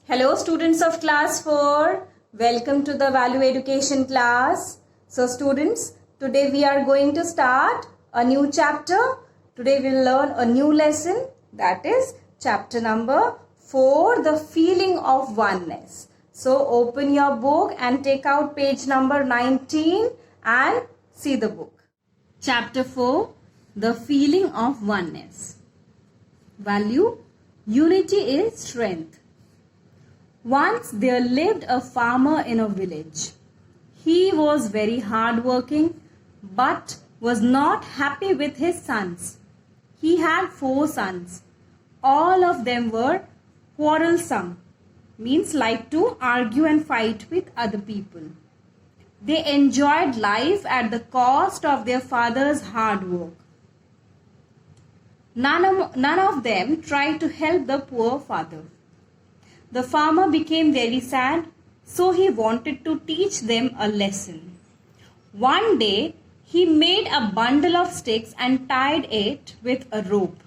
Hello students of class 4. Welcome to the Value Education class. So students, today we are going to start a new chapter. Today we will learn a new lesson, that is chapter number 4, the feeling of oneness. So open your book and take out page number 19 and see the book. Chapter 4, the feeling of oneness. Value, unity is strength. Once there lived a farmer in a village. He was very hardworking but was not happy with his sons. He had 4 sons. All of them were quarrelsome, means like to argue and fight with other people. They enjoyed life at the cost of their father's hard work. None of them tried to help the poor father. The farmer became very sad, so he wanted to teach them a lesson. One day, he made a bundle of sticks and tied it with a rope.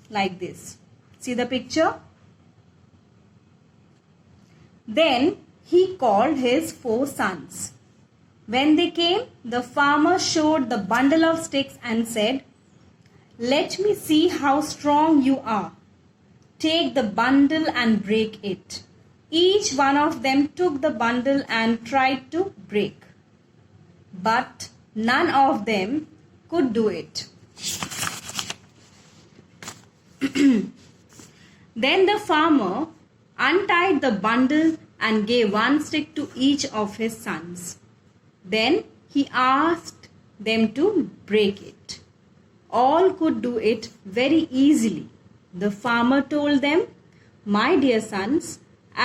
Like this. See the picture? Then, he called his 4 sons. When they came, the farmer showed the bundle of sticks and said, "Let me see how strong you are. Take the bundle and break it." Each one of them took the bundle and tried to break. But none of them could do it. Then the farmer untied the bundle and gave 1 stick to each of his sons. Then he asked them to break it. All could do it very easily. The farmer told them, "My dear sons,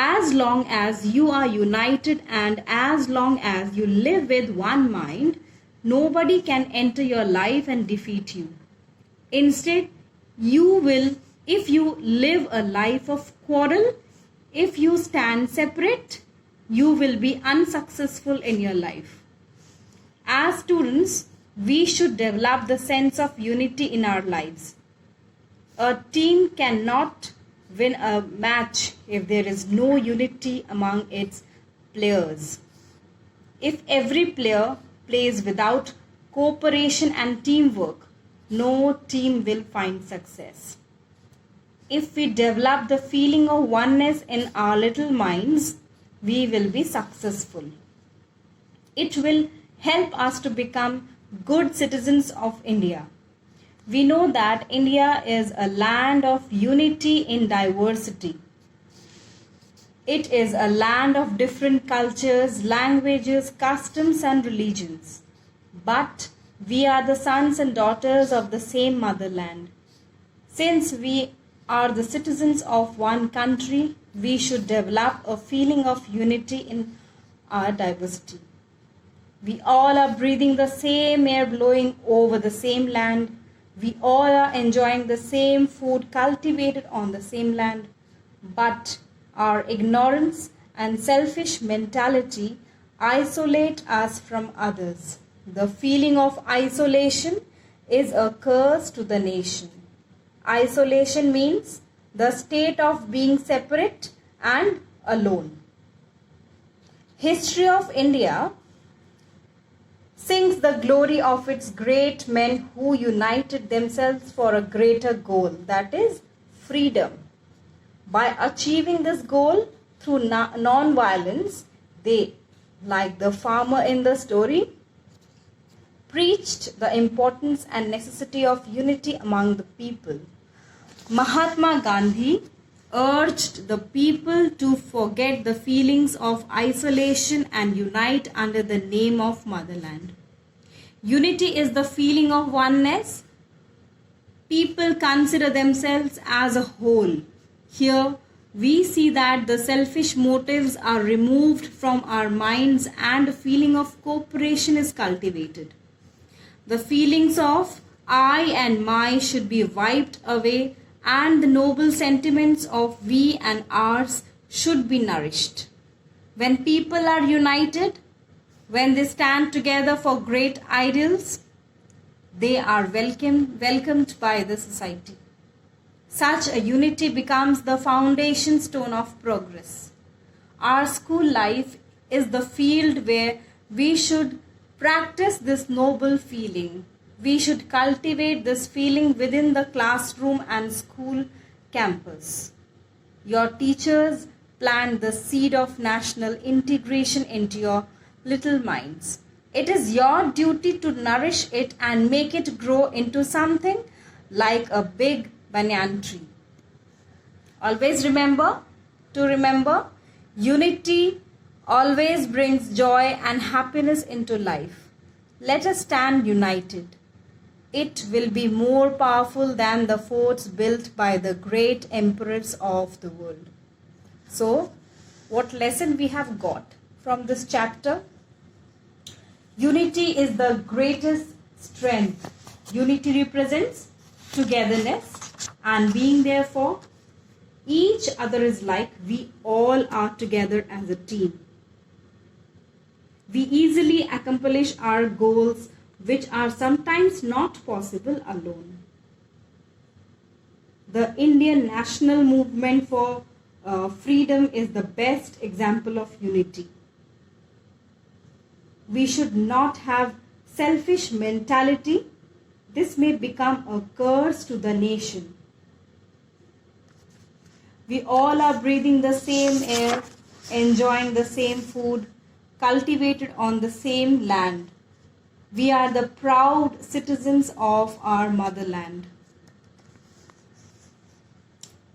as long as you are united and as long as you live with one mind, nobody can enter your life and defeat you. Instead, if you live a life of quarrel, if you stand separate, you will be unsuccessful in your life." As students, we should develop the sense of unity in our lives. A team cannot win a match if there is no unity among its players. If every player plays without cooperation and teamwork, no team will find success. If we develop the feeling of oneness in our little minds, we will be successful. It will help us to become good citizens of India. We know that India is a land of unity in diversity. It is a land of different cultures, languages, customs and religions. But we are the sons and daughters of the same motherland. Since we are the citizens of one country, we should develop a feeling of unity in our diversity. We all are breathing the same air blowing over the same land. We all are enjoying the same food cultivated on the same land. But our ignorance and selfish mentality isolate us from others. The feeling of isolation is a curse to the nation. Isolation means the state of being separate and alone. History of India sings the glory of its great men who united themselves for a greater goal, that is freedom. By achieving this goal through non-violence, they, like the farmer in the story, preached the importance and necessity of unity among the people. Mahatma Gandhi urged the people to forget the feelings of isolation and unite under the name of motherland. Unity is the feeling of oneness. People consider themselves as a whole. Here, we see that the selfish motives are removed from our minds and a feeling of cooperation is cultivated. The feelings of I and my should be wiped away and the noble sentiments of we and ours should be nourished. When people are united, when they stand together for great ideals, they are welcomed by the society. Such a unity becomes the foundation stone of progress. Our school life is the field where we should practice this noble feeling. We should cultivate this feeling within the classroom and school campus. Your teachers plant the seed of national integration into your little minds. It is your duty to nourish it and make it grow into something like a big banyan tree. Always remember, unity always brings joy and happiness into life. Let us stand united. It will be more powerful than the forts built by the great emperors of the world. So, what lesson we have got from this chapter? Unity is the greatest strength. Unity represents togetherness and being there for each other is like we all are together as a team. We easily accomplish our goals which are sometimes not possible alone. The Indian national movement for freedom is the best example of unity. We should not have selfish mentality. This may become a curse to the nation. We all are breathing the same air, enjoying the same food, cultivated on the same land. We are the proud citizens of our motherland.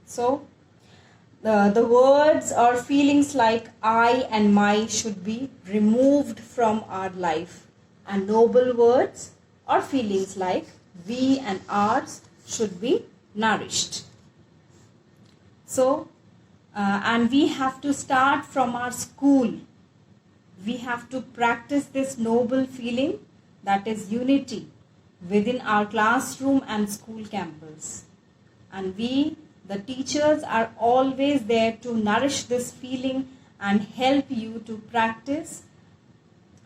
So, the words or feelings like I and my should be removed from our life. And noble words or feelings like we and ours should be nourished. So, and we have to start from our school. We have to practice this noble feeling, that is unity, within our classroom and school campus. And we, the teachers, are always there to nourish this feeling and help you to practice,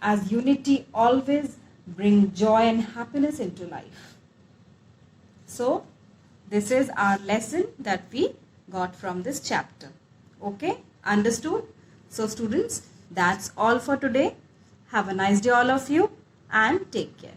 as unity always brings joy and happiness into life. So, this is our lesson that we got from this chapter. Okay, understood? So students, that's all for today. Have a nice day all of you and take care.